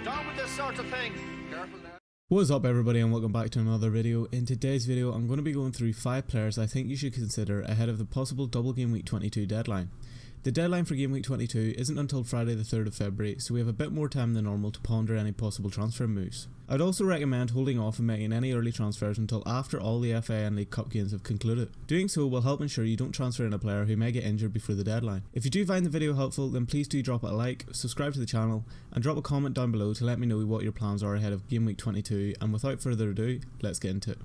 Down with this sort of thing. Careful now. What is up everybody, and welcome back to another video. In today's video I'm going to be going through 5 players I think you should consider ahead of the possible double Game Week 22 deadline. The deadline for Game Week 22 isn't until Friday the 3rd of February, so we have a bit more time than normal to ponder any possible transfer moves. I'd also recommend holding off and making any early transfers until after all the FA and League Cup games have concluded. Doing so will help ensure you don't transfer in a player who may get injured before the deadline. If you do find the video helpful, then please do drop it a like, subscribe to the channel, and drop a comment down below to let me know what your plans are ahead of Game Week 22, and without further ado, let's get into it.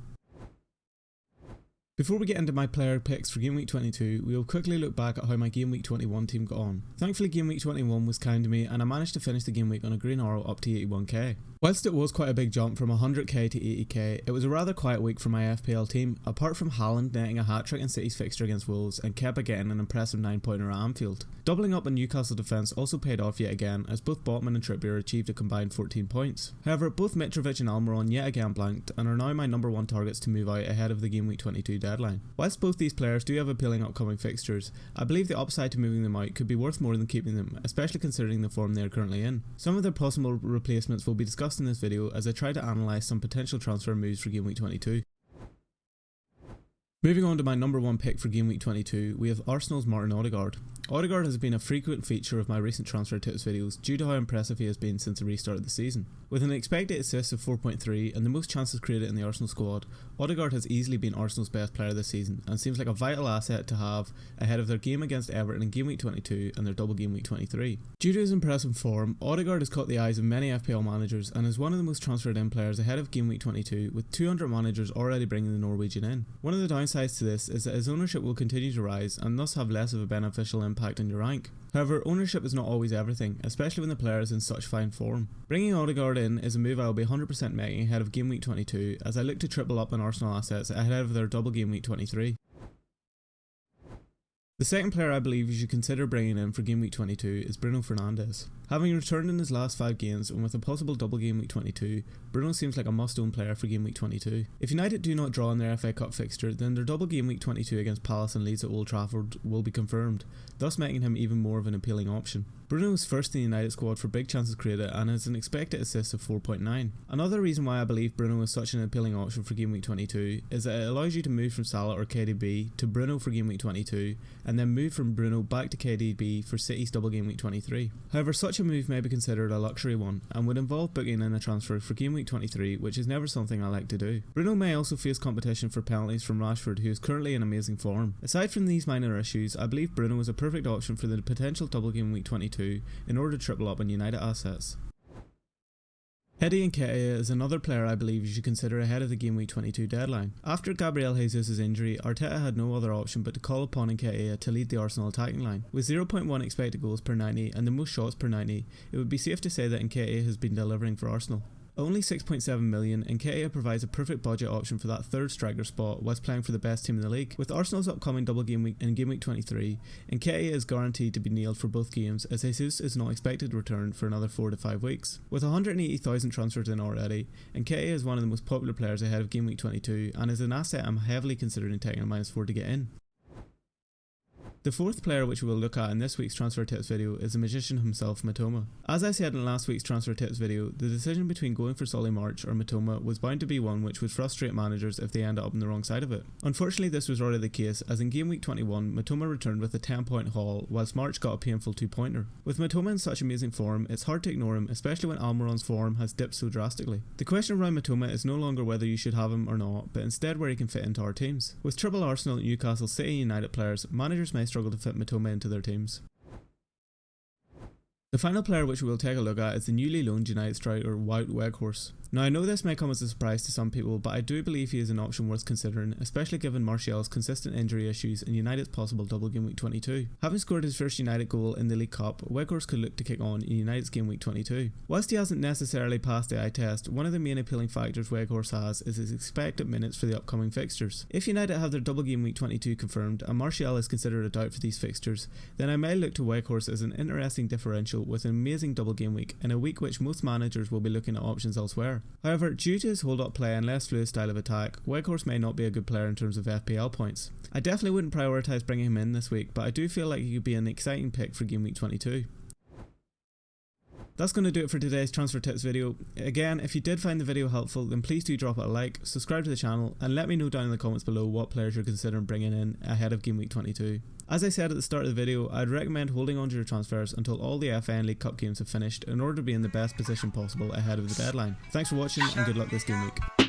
Before we get into my player picks for Game Week 22, we will quickly look back at how my Game Week 21 team got on. Thankfully Game Week 21 was kind to me and I managed to finish the game week on a green arrow up to 81k. Whilst it was quite a big jump from 100k to 80k, it was a rather quiet week for my FPL team, apart from Haaland netting a hat-trick in City's fixture against Wolves and Kepa getting an impressive 9-pointer at Anfield. Doubling up on Newcastle defence also paid off yet again, as both Botman and Trippier achieved a combined 14 points. However, both Mitrovic and Almiron yet again blanked and are now my number 1 targets to move out ahead of the Game Week 22 deadline. Whilst both these players do have appealing upcoming fixtures, I believe the upside to moving them out could be worth more than keeping them, especially considering the form they are currently in. Some of their possible replacements will be discussed in this video as I try to analyse some potential transfer moves for Game Week 22. Moving on to my number 1 pick for Game Week 22, we have Arsenal's Martin Ødegaard. Ødegaard has been a frequent feature of my recent transfer tips videos due to how impressive he has been since the restart of the season. With an expected assist of 4.3 and the most chances created in the Arsenal squad, Ødegaard has easily been Arsenal's best player this season and seems like a vital asset to have ahead of their game against Everton in Game Week 22 and their double Game Week 23. Due to his impressive form, Ødegaard has caught the eyes of many FPL managers and is one of the most transferred in players ahead of Game Week 22, with 200 managers already bringing the Norwegian in. One of the downsides to this is that his ownership will continue to rise and thus have less of a beneficial impact on your rank. However, ownership is not always everything, especially when the player is in such fine form. Bringing Ødegaard in is a move I will be 100% making ahead of Game Week 22 as I look to triple up on Arsenal assets ahead of their double Game Week 23. The second player I believe you should consider bringing in for Game Week 22 is Bruno Fernandes. Having returned in his last 5 games and with a possible double Game Week 22, Bruno seems like a must-own player for Game Week 22. If United do not draw in their FA Cup fixture, then their double Game Week 22 against Palace and Leeds at Old Trafford will be confirmed, thus making him even more of an appealing option. Bruno was first in the United squad for big chances created and has an expected assist of 4.9. Another reason why I believe Bruno is such an appealing option for Game Week 22 is that it allows you to move from Salah or KDB to Bruno for Game Week 22 and then move from Bruno back to KDB for City's double Game Week 23. However, such a move may be considered a luxury one and would involve booking in a transfer for Game Week 23, which is never something I like to do. Bruno may also face competition for penalties from Rashford, who is currently in amazing form. Aside from these minor issues, I believe Bruno is a perfect option for the potential double Game Week 22 in order to triple up on United assets. Nketiah is another player I believe you should consider ahead of the Game Week 22 deadline. After Gabriel Jesus' injury, Arteta had no other option but to call upon Nketiah to lead the Arsenal attacking line. With 0.1 expected goals per 90 and the most shots per 90, it would be safe to say that Nketiah has been delivering for Arsenal. Only 6.7 million, Nketiah provides a perfect budget option for that third striker spot whilst playing for the best team in the league. With Arsenal's upcoming double game week in Game Week 23, Nketiah is guaranteed to be nailed for both games as Jesus is not expected to return for another 4 to 5 weeks. With 180,000 transfers in already, Nketiah is one of the most popular players ahead of Game Week 22 and is an asset I'm heavily considering taking a -4 to get in. The fourth player which we will look at in this week's transfer tips video is the magician himself, Mitoma. As I said in last week's transfer tips video, the decision between going for Solly March or Mitoma was bound to be one which would frustrate managers if they ended up on the wrong side of it. Unfortunately, this was already the case, as in Game Week 21 Mitoma returned with a 10-point haul whilst March got a painful 2-pointer. With Mitoma in such amazing form, it's hard to ignore him, especially when Almiron's form has dipped so drastically. The question around Mitoma is no longer whether you should have him or not, but instead where he can fit into our teams. With triple Arsenal, Newcastle, City and United players, managers may struggle to fit Mitoma into their teams. The final player which we will take a look at is the newly loaned United striker Wout Weghorst. Now I know this may come as a surprise to some people, but I do believe he is an option worth considering, especially given Martial's consistent injury issues and United's possible double Game Week 22. Having scored his first United goal in the League Cup, Weghorst could look to kick on in United's Game Week 22. Whilst he hasn't necessarily passed the eye test, one of the main appealing factors Weghorst has is his expected minutes for the upcoming fixtures. If United have their double Game Week 22 confirmed and Martial is considered a doubt for these fixtures, then I may look to Weghorst as an interesting differential with an amazing double game week, in a week which most managers will be looking at options elsewhere. However, due to his hold-up play and less fluid style of attack, Weghorst may not be a good player in terms of FPL points. I definitely wouldn't prioritise bringing him in this week, but I do feel like he could be an exciting pick for Game Week 22. That's going to do it for today's transfer tips video. Again, if you did find the video helpful, then please do drop it a like, subscribe to the channel, and let me know down in the comments below what players you're considering bringing in ahead of Game Week 22. As I said at the start of the video, I'd recommend holding on to your transfers until all the FA and League Cup games have finished in order to be in the best position possible ahead of the deadline. Thanks for watching and good luck this game week.